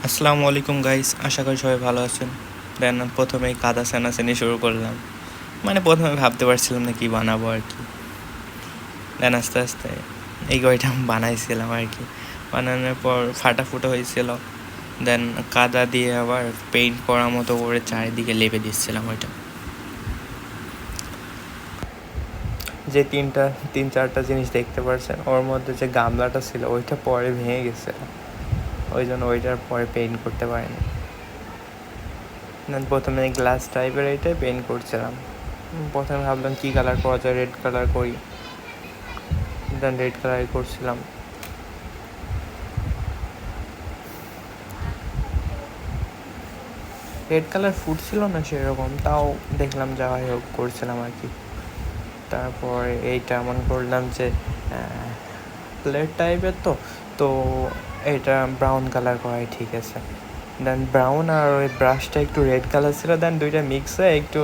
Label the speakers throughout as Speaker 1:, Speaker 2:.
Speaker 1: আসসালামু আলাইকুম গাইস, আশা করি সবাই ভালো আছেন। দেন প্রথমেই কাদা ছানাছানি শুরু করলাম। প্রথমে ভাবতে পারছিলাম না কি বানাবো আর কি। দেন আস্তে আস্তে এই গাড়িটা বানাইছিলাম আর কি। বানানোর পর ফাটাফুটো হয়েছিল। দেন কাদা দিয়ে আবার পেইন্ট করার মতো করে চারিদিকে লেপে দিচ্ছিলাম ওইটা। যে তিন চারটা জিনিস দেখতে পারছেন, ওর মধ্যে যে গামলাটা ছিল ওইটা পরে ভেঙে গেছে, ওই জন্য ওইটার পরে পেইন্ট করতে পারিনি। দেন প্রথমে গ্লাস টাইপের এইটাই পেইন্ট করছিলাম। প্রথমে ভাবলাম কী কালার করা যায়, রেড কালার করি। দেন রেড কালারই করছিলাম। রেড কালার ফুটছিল না সেরকম, তাও দেখলাম যা হয় হোক করছিলাম আর কি। তারপর এইটা মনে করলাম যে প্লেট টাইপের তো এটা ব্রাউন কালার করাই ঠিক আছে। দেন ব্রাউন আর ওই ব্রাশটা একটু রেড কালার ছিল, দেন দুইটা মিক্স হয়ে একটু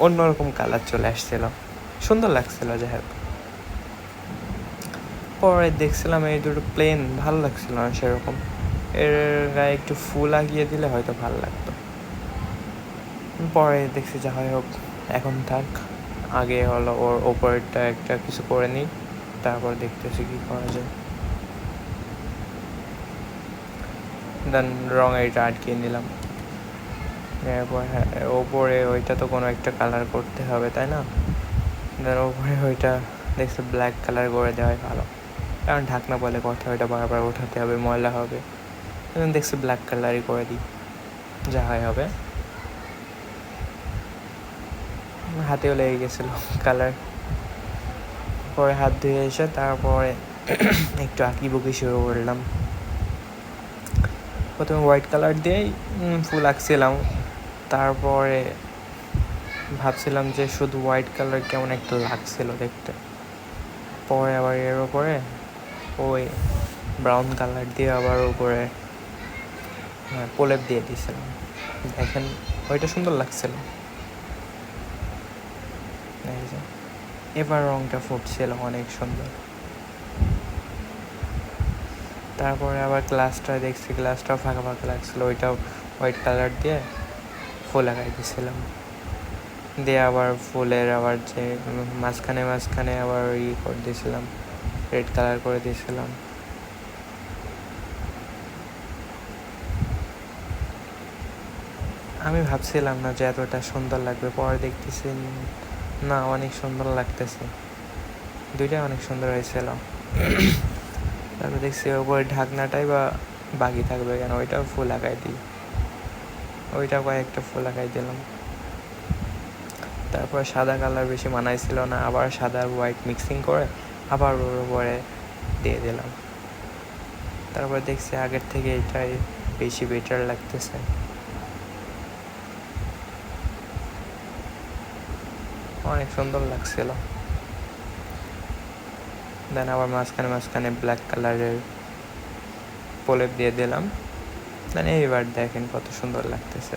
Speaker 1: অন্যরকম কালার চলে আসছিল, সুন্দর লাগছিল যাই হোক। পরে দেখছিলাম এই দুটো প্লেন ভালো লাগছিল না সেরকম, এর গায়ে একটু ফুল লাগিয়ে দিলে হয়তো ভালো লাগতো। পরে দেখছি যা হয় হোক, এখন থাক। আগে হলো ওর ওপরেরটা একটা কিছু করে নিই, তারপর দেখতেছি কী করা যায়। দেন রঙ এটা আটকিয়ে নিলাম। এরপর হ্যাঁ, ওপরে ওইটা তো কোনো একটা কালার করতে হবে তাই না। দেন ওপরে ওইটা দেখছি ব্ল্যাক কালার করে দেওয়াই ভালো, কারণ ঢাকনা বলে কথা, ওইটা বারবার ওঠাতে হবে, ময়লা হবে। দেখছি ব্ল্যাক কালারই করে দিই, যা হয় হবে। হাতেও লেগে গেছিলো কালার। পরে হাত ধুয়ে এসে তারপরে একটু আঁকিবুকি শুরু করলাম। প্রথমে হোয়াইট কালার দিয়েই ফুল আঁকছিলাম। তারপরে ভাবছিলাম যে শুধু হোয়াইট কালার কেমন একটা লাগছিল দেখতে। পরে আবার এর ওপরে ওই ব্রাউন কালার দিয়ে আবার উপরে প্রলেপ দিয়ে দিয়েছিলাম। দেখেন ওইটা সুন্দর লাগছিল। এবার রঙটা ফুটছিল অনেক সুন্দর। তারপরে আবার গ্লাসটা দেখছি, গ্লাসটাও ফাঁকা ফাঁকা লাগছিলো, ওইটাও হোয়াইট কালার দিয়ে ফুল লাগাই দিয়েছিলাম। দিয়ে আবার ফুলের আবার যে মাঝখানে আবার করে দিয়েছিলাম, রেড কালার করে দিয়েছিলাম। আমি ভাবছিলাম না যে এতটা সুন্দর লাগবে, পরে দেখতেছি না অনেক সুন্দর লাগতেছে, দুইটাই অনেক সুন্দর হয়েছিল। তারপর দেখছি ওপরে ঢাকনাটাই বা বাকি থাকবে কেন, ওইটাও ফুল লাগাই দিই, ওইটাও কয়েকটা ফুল লাগাই দিলাম। তারপর সাদা কালার বেশি মানাইছিল না, আবার সাদা হোয়াইট মিক্সিং করে আবার ওর উপরে দিয়ে দিলাম। তারপর দেখছি আগের থেকে এটাই বেশি বেটার লাগতেছে, অনেক সুন্দর লাগছিল। দেন আবার মাঝখানে ব্ল্যাক কালারের প্রলেপ দিয়ে দিলাম। দেন এইবার দেখেন কত সুন্দর লাগতেছে।